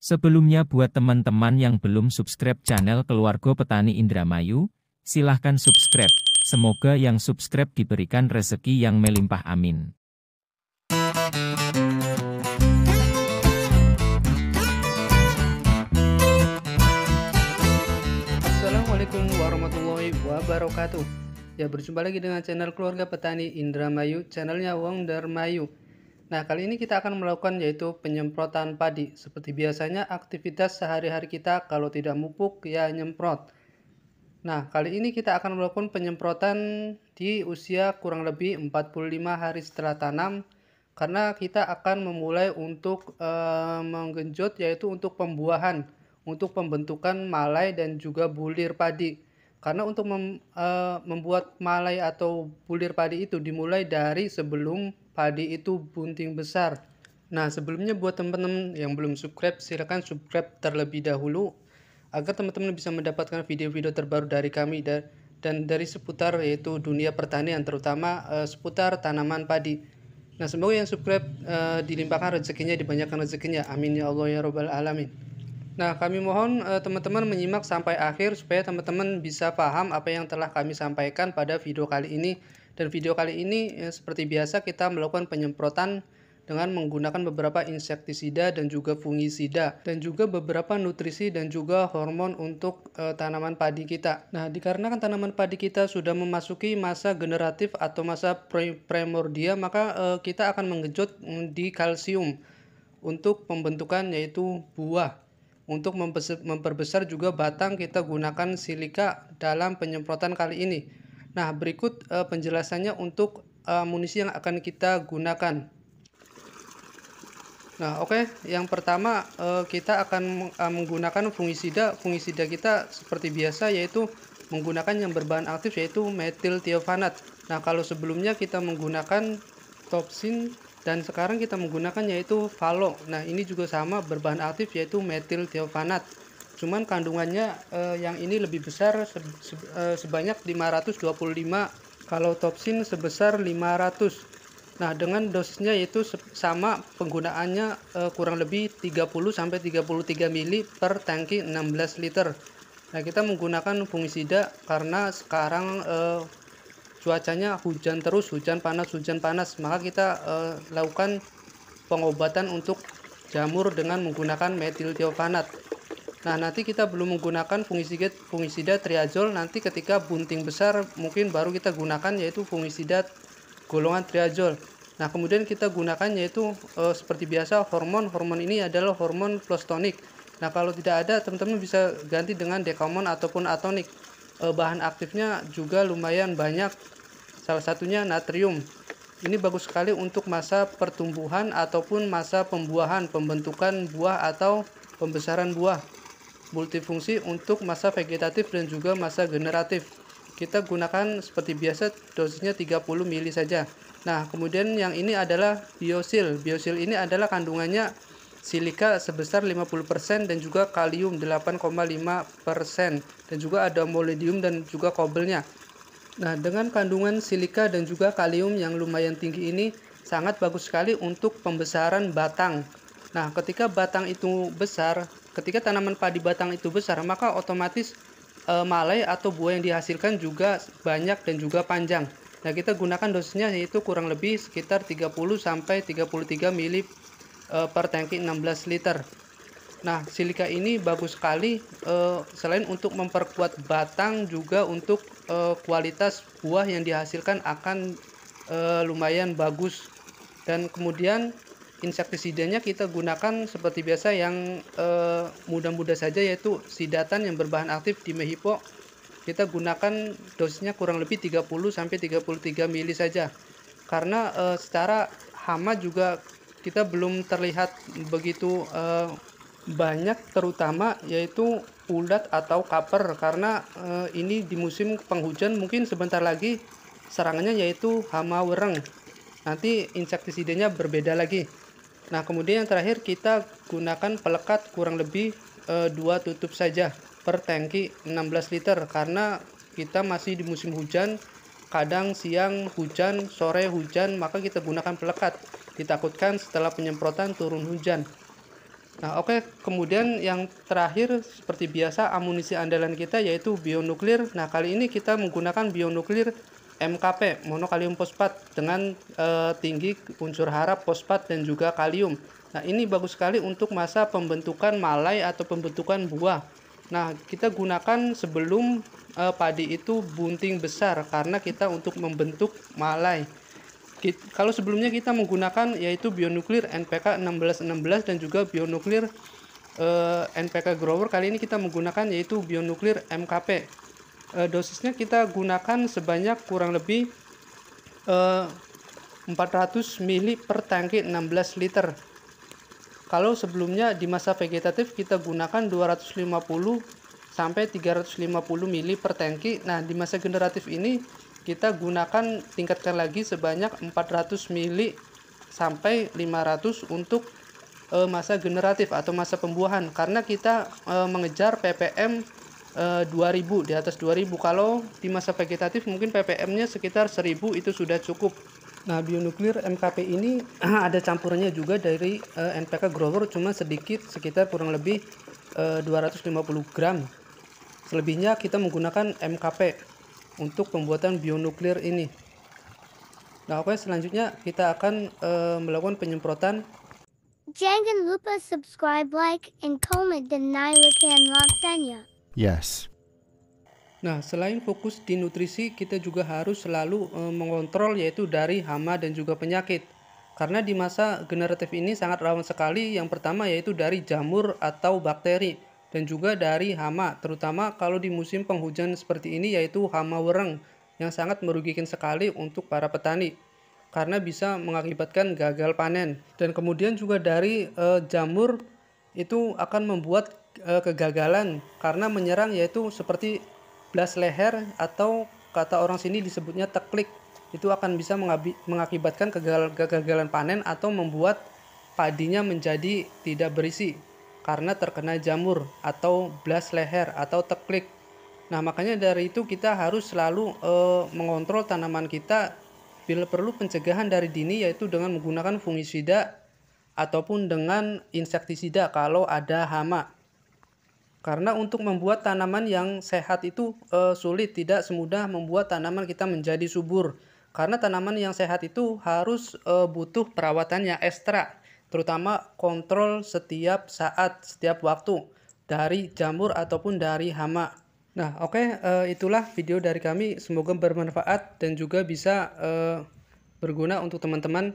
Sebelumnya buat teman-teman yang belum subscribe channel Keluarga Petani Indramayu, silahkan subscribe. Semoga yang subscribe diberikan rezeki yang melimpah, amin. Assalamualaikum warahmatullahi wabarakatuh. Ya, berjumpa lagi dengan channel Keluarga Petani Indramayu, channelnya Wondermayu. Nah, kali ini kita akan melakukan yaitu penyemprotan padi. Seperti biasanya aktivitas sehari-hari kita kalau tidak mupuk ya nyemprot. Nah, kali ini kita akan melakukan penyemprotan di usia kurang lebih 45 hari setelah tanam, karena kita akan memulai untuk menggenjot yaitu untuk pembuahan, untuk pembentukan malai dan juga bulir padi. Karena untuk membuat malai atau bulir padi itu dimulai dari sebelum padi itu bunting besar. Nah, sebelumnya buat teman-teman yang belum subscribe, silakan subscribe terlebih dahulu agar teman-teman bisa mendapatkan video-video terbaru dari kami dan dari seputar yaitu dunia pertanian, terutama seputar tanaman padi. Nah, semoga yang subscribe dilimpahkan rezekinya, dibanyakan rezekinya. Amin ya Allah ya Rabbal Alamin. Nah, kami mohon teman-teman menyimak sampai akhir supaya teman-teman bisa paham apa yang telah kami sampaikan pada video kali ini. Dan video kali ini seperti biasa kita melakukan penyemprotan dengan menggunakan beberapa insektisida dan juga fungisida dan juga beberapa nutrisi dan juga hormon untuk tanaman padi kita. Nah, dikarenakan tanaman padi kita sudah memasuki masa generatif atau masa primordia, maka kita akan menggenjot di kalsium untuk pembentukan yaitu buah. Untuk memperbesar juga batang, kita gunakan silika dalam penyemprotan kali ini. Nah, berikut penjelasannya untuk amunisi yang akan kita gunakan. Nah, oke. Yang pertama kita akan menggunakan fungisida. Fungisida kita seperti biasa yaitu menggunakan yang berbahan aktif yaitu metil thiofanat. Nah, kalau sebelumnya kita menggunakan topsin dan sekarang kita menggunakan yaitu Valo. Nah, ini juga sama berbahan aktif yaitu metil thiofanat. Cuman kandungannya yang ini lebih besar sebanyak 525, kalau topsin sebesar 500. Nah, dengan dosisnya yaitu sama, penggunaannya kurang lebih 30-33 mili per tangki 16 liter. Nah, kita menggunakan fungisida karena sekarang cuacanya hujan terus, hujan panas, maka kita lakukan pengobatan untuk jamur dengan menggunakan metil thiofanat. Nah, nanti kita belum menggunakan fungisida triazol, nanti ketika bunting besar mungkin baru kita gunakan yaitu fungisida golongan triazol. Nah, kemudian kita gunakan yaitu seperti biasa hormon ini adalah hormon flostonik. Nah, kalau tidak ada teman-teman bisa ganti dengan dekamon ataupun atonik. Bahan aktifnya juga lumayan banyak, salah satunya natrium. Ini bagus sekali untuk masa pertumbuhan ataupun masa pembuahan, pembentukan buah atau pembesaran buah. Multifungsi untuk masa vegetatif dan juga masa generatif. Kita gunakan seperti biasa dosisnya 30 mili saja. Nah, kemudian yang ini adalah biosil. Biosil ini adalah kandungannya silika sebesar 50% dan juga kalium 8,5% dan juga ada molybdium dan juga kobelnya. Nah, dengan kandungan silika dan juga kalium yang lumayan tinggi ini sangat bagus sekali untuk pembesaran batang. Nah, ketika batang itu besar, ketika tanaman padi batang itu besar, maka otomatis malai atau buah yang dihasilkan juga banyak dan juga panjang. Nah, kita gunakan dosisnya yaitu kurang lebih sekitar 30-33 mili per tangki 16 liter. Nah, silika ini bagus sekali selain untuk memperkuat batang juga untuk kualitas buah yang dihasilkan akan lumayan bagus. Dan kemudian insektisidanya kita gunakan seperti biasa yang mudah-mudah saja yaitu sidatan yang berbahan aktif dimehipo. Kita gunakan dosisnya kurang lebih 30-33 mili saja. Karena secara hama juga kita belum terlihat begitu banyak, terutama yaitu ulat atau kaper, karena ini di musim penghujan mungkin sebentar lagi serangannya yaitu hama wereng. Nanti insektisidanya berbeda lagi. Nah, kemudian yang terakhir kita gunakan pelekat kurang lebih 2 tutup saja per tangki 16 liter karena kita masih di musim hujan, kadang siang hujan, sore hujan, maka kita gunakan pelekat. Ditakutkan setelah penyemprotan turun hujan. Nah, oke, kemudian yang terakhir seperti biasa amunisi andalan kita yaitu bionuklir. Nah, kali ini kita menggunakan bionuklir MKP, monokalium fosfat, dengan tinggi unsur hara, fosfat, dan juga kalium. Nah, ini bagus sekali untuk masa pembentukan malai atau pembentukan buah. Nah, kita gunakan sebelum padi itu bunting besar, karena kita untuk membentuk malai. Kalau sebelumnya kita menggunakan yaitu bionuklir NPK 1616 dan juga bionuklir NPK grower, kali ini kita menggunakan yaitu bionuklir MKP. Dosisnya kita gunakan sebanyak kurang lebih 400 ml per tangki 16 liter. Kalau sebelumnya di masa vegetatif kita gunakan 250 sampai 350 ml per tangki. Nah, di masa generatif ini kita gunakan, tingkatkan lagi sebanyak 400 ml sampai 500 untuk masa generatif atau masa pembuahan, karena kita mengejar ppm 2000, di atas 2000. Kalau di masa vegetatif mungkin ppm-nya sekitar 1000 itu sudah cukup. Nah, bionuklir MKP ini ada campurannya juga dari NPK grower, cuma sedikit, sekitar kurang lebih 250 gram. Selebihnya kita menggunakan MKP untuk pembuatan bionuklir ini. Nah, oke, selanjutnya kita akan melakukan penyemprotan. Jangan lupa subscribe, like, and comment dan nyalakan loncengnya. Yes. Nah, selain fokus di nutrisi, kita juga harus selalu mengontrol yaitu dari hama dan juga penyakit. Karena di masa generatif ini sangat rawan sekali. Yang pertama yaitu dari jamur atau bakteri, dan juga dari hama, terutama kalau di musim penghujan seperti ini yaitu hama wereng, yang sangat merugikan sekali untuk para petani karena bisa mengakibatkan gagal panen. Dan kemudian juga dari jamur itu akan membuat kegagalan karena menyerang, yaitu seperti blas leher atau kata orang sini disebutnya teklik. Itu akan bisa mengakibatkan kegagalan panen atau membuat padinya menjadi tidak berisi karena terkena jamur atau blas leher atau teklik. Nah, makanya dari itu kita harus selalu mengontrol tanaman kita. Bila perlu pencegahan dari dini yaitu dengan menggunakan fungisida ataupun dengan insektisida kalau ada hama. Karena untuk membuat tanaman yang sehat itu sulit, tidak semudah membuat tanaman kita menjadi subur. Karena tanaman yang sehat itu harus butuh perawatan yang ekstra, terutama kontrol setiap saat, setiap waktu dari jamur ataupun dari hama. Nah, oke, itulah video dari kami. Semoga bermanfaat dan juga bisa berguna untuk teman-teman.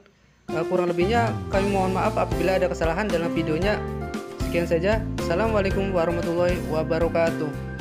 Kurang lebihnya kami mohon maaf apabila ada kesalahan dalam videonya. Sekian saja. Assalamualaikum warahmatullahi wabarakatuh.